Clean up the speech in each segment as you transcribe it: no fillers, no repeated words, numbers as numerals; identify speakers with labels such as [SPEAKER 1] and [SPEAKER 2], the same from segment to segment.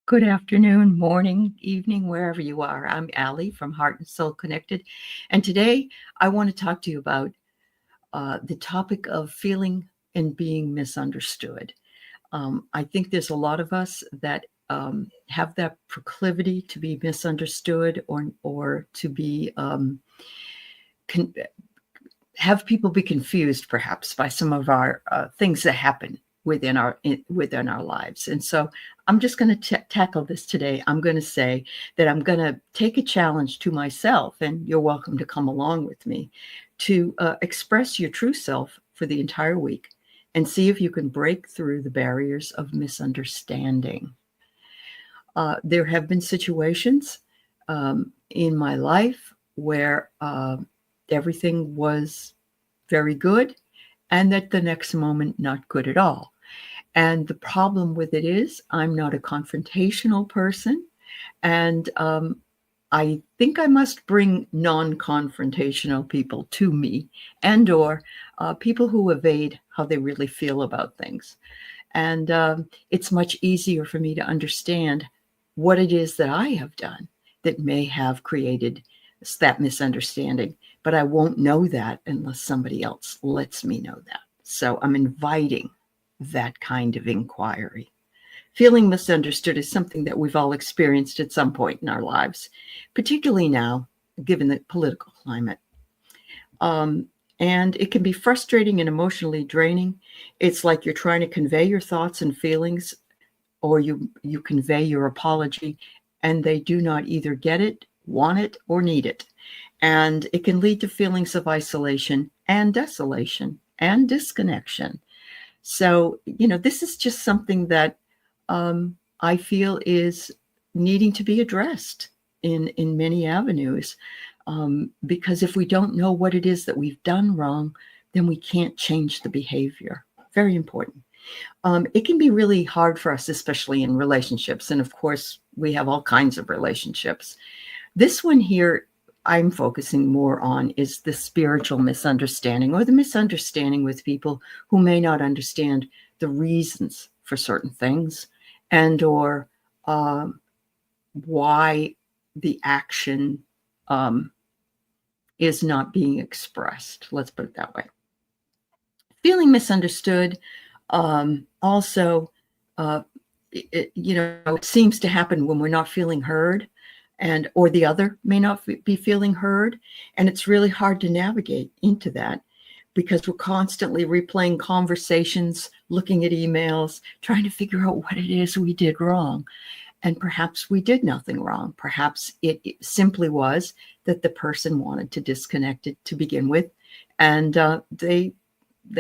[SPEAKER 1] Good afternoon, morning, evening, wherever you are. I'm Allie from Heart and Soul Connected. And today I want to talk to you about the topic of feeling and being misunderstood. I think there's a lot of us that have that proclivity to be misunderstood or to be con- have people be confused perhaps by some of our things that happen within our lives. And so I'm just going to tackle this today. I'm going to say that I'm going to take a challenge to myself, and you're welcome to come along with me, to express your true self for the entire week and see if you can break through the barriers of misunderstanding. There have been situations in my life where everything was very good, and that the next moment, not good at all. And the problem with it is, I'm not a confrontational person. And I think I must bring non-confrontational people to me, and or people who evade how they really feel about things. And it's much easier for me to understand what it is that I have done that may have created that misunderstanding. But I won't know that unless somebody else lets me know that. So I'm inviting that kind of inquiry. Feeling misunderstood is something that we've all experienced at some point in our lives, particularly now, given the political climate. And it can be frustrating and emotionally draining. It's like you're trying to convey your thoughts and feelings, or you convey your apology, and they do not either get it, want it, or need it. And it can lead to feelings of isolation and desolation and disconnection. So, this is just something that I feel is needing to be addressed in many avenues. Because if we don't know what it is that we've done wrong, then we can't change the behavior. Very important. It can be really hard for us, especially in relationships. And of course, we have all kinds of relationships. This one here I'm focusing more on is the spiritual misunderstanding, or the misunderstanding with people who may not understand the reasons for certain things, and or why the action is not being expressed. Let's put it that way. Feeling misunderstood also, it seems to happen when we're not feeling heard, and or the other may not be feeling heard. And it's really hard to navigate into that because we're constantly replaying conversations, looking at emails, trying to figure out what it is we did wrong. And perhaps we did nothing wrong. Perhaps it simply was that the person wanted to disconnect it to begin with, and they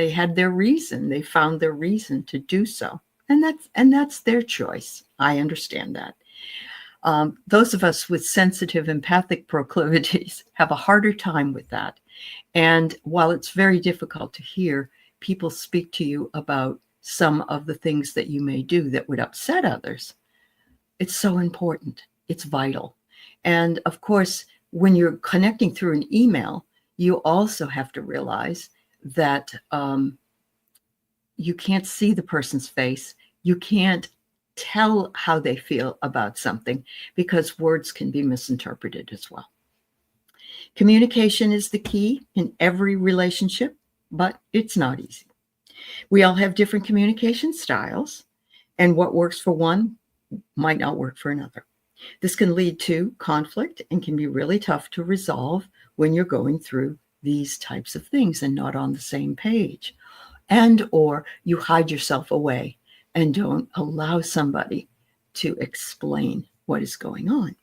[SPEAKER 1] had their reason. They found their reason to do so, and that's their choice. I understand that. Those of us with sensitive, empathic proclivities have a harder time with that. And while it's very difficult to hear people speak to you about some of the things that you may do that would upset others, it's so important. It's vital. And of course, when you're connecting through an email, you also have to realize that you can't see the person's face. You can't tell how they feel about something because words can be misinterpreted as well. Communication is the key in every relationship, but it's not easy. We all have different communication styles, and what works for one might not work for another. This can lead to conflict and can be really tough to resolve when you're going through these types of things and not on the same page. And or you hide yourself away and don't allow somebody to explain what is going on.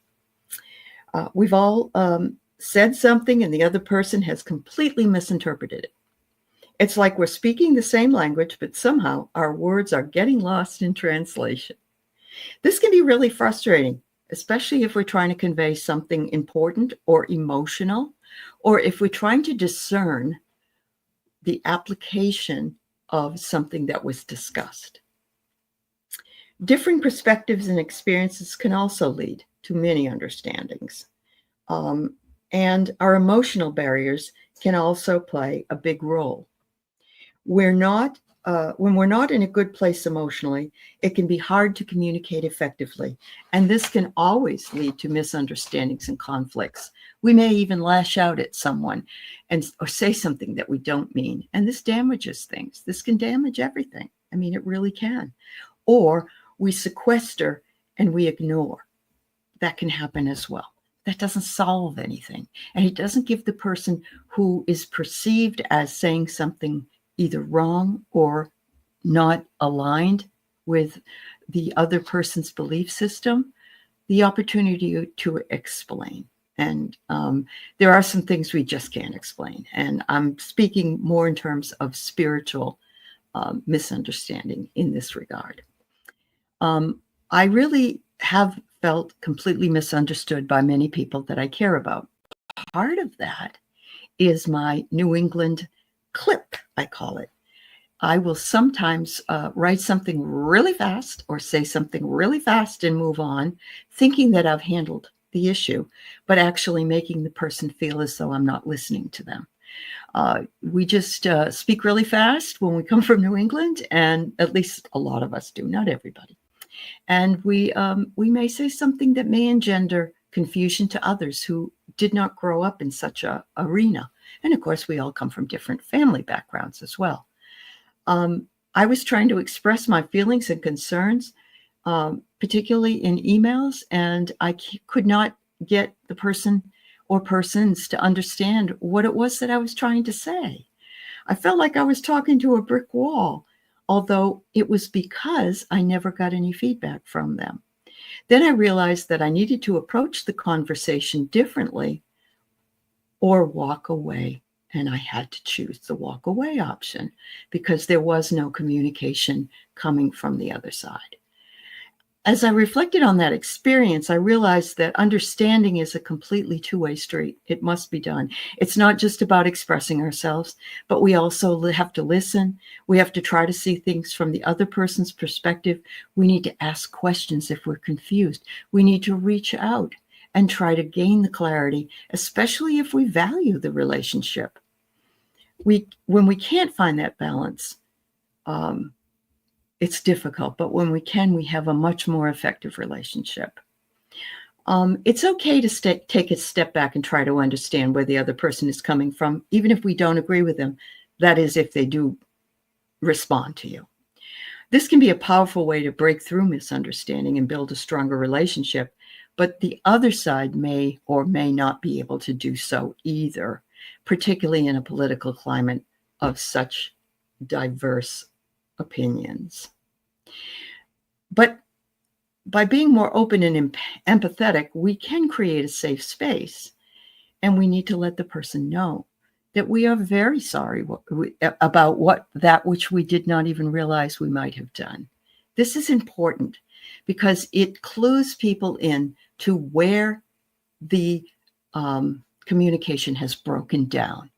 [SPEAKER 1] We've all said something and the other person has completely misinterpreted it. It's like we're speaking the same language, but somehow our words are getting lost in translation. This can be really frustrating, especially if we're trying to convey something important or emotional, or if we're trying to discern the application of something that was discussed. Differing perspectives and experiences can also lead to many understandings. And our emotional barriers can also play a big role. We're not when we're not in a good place emotionally, it can be hard to communicate effectively. And this can always lead to misunderstandings and conflicts. We may even lash out at someone or say something that we don't mean. And this damages things. This can damage everything. I mean, it really can. Or we sequester and we ignore. That can happen as well. That doesn't solve anything. And it doesn't give the person who is perceived as saying something either wrong or not aligned with the other person's belief system the opportunity to explain. And there are some things we just can't explain. And I'm speaking more in terms of spiritual misunderstanding in this regard. I really have felt completely misunderstood by many people that I care about. Part of that is my New England clip, I call it. I will sometimes write something really fast or say something really fast and move on, thinking that I've handled the issue, but actually making the person feel as though I'm not listening to them. We just speak really fast when we come from New England, and at least a lot of us do, not everybody. And we may say something that may engender confusion to others who did not grow up in such a arena. And of course, we all come from different family backgrounds as well. I was trying to express my feelings and concerns, particularly in emails, and I could not get the person or persons to understand what it was that I was trying to say. I felt like I was talking to a brick wall, although it was because I never got any feedback from them. Then I realized that I needed to approach the conversation differently or walk away. And I had to choose the walk away option because there was no communication coming from the other side. As I reflected on that experience, I realized that understanding is a completely two-way street. It must be done. It's not just about expressing ourselves, but we also have to listen. We have to try to see things from the other person's perspective. We need to ask questions if we're confused. We need to reach out and try to gain the clarity, especially if we value the relationship. When we can't find that balance, it's difficult, but when we can, we have a much more effective relationship. It's okay to take a step back and try to understand where the other person is coming from, even if we don't agree with them. That is, if they do respond to you. This can be a powerful way to break through misunderstanding and build a stronger relationship, but the other side may or may not be able to do so either, particularly in a political climate of such diverse opinions. But by being more open and empathetic, we can create a safe space, and we need to let the person know that we are very sorry about that which we did not even realize we might have done. This is important because it clues people in to where the communication has broken down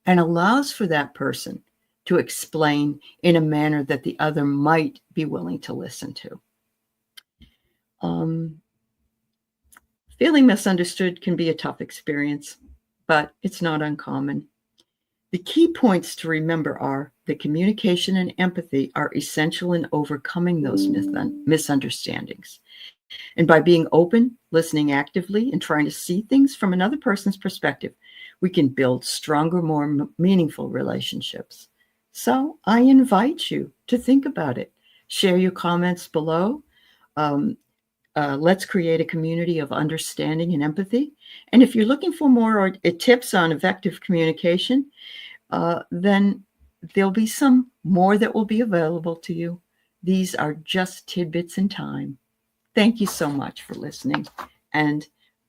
[SPEAKER 1] and allows for that person to explain in a manner that the other might be willing to listen to. Feeling misunderstood can be a tough experience, but it's not uncommon. The key points to remember are that communication and empathy are essential in overcoming those misunderstandings. And by being open, listening actively, and trying to see things from another person's perspective, we can build stronger, more meaningful relationships. So I invite you to think about it. Share your comments below. Let's create a community of understanding and empathy. And if you're looking for more tips on effective communication, then there'll be some more that will be available to you. These are just tidbits in time. Thank you so much for listening, and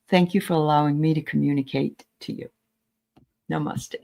[SPEAKER 1] thank you for allowing me to communicate to you. Namaste.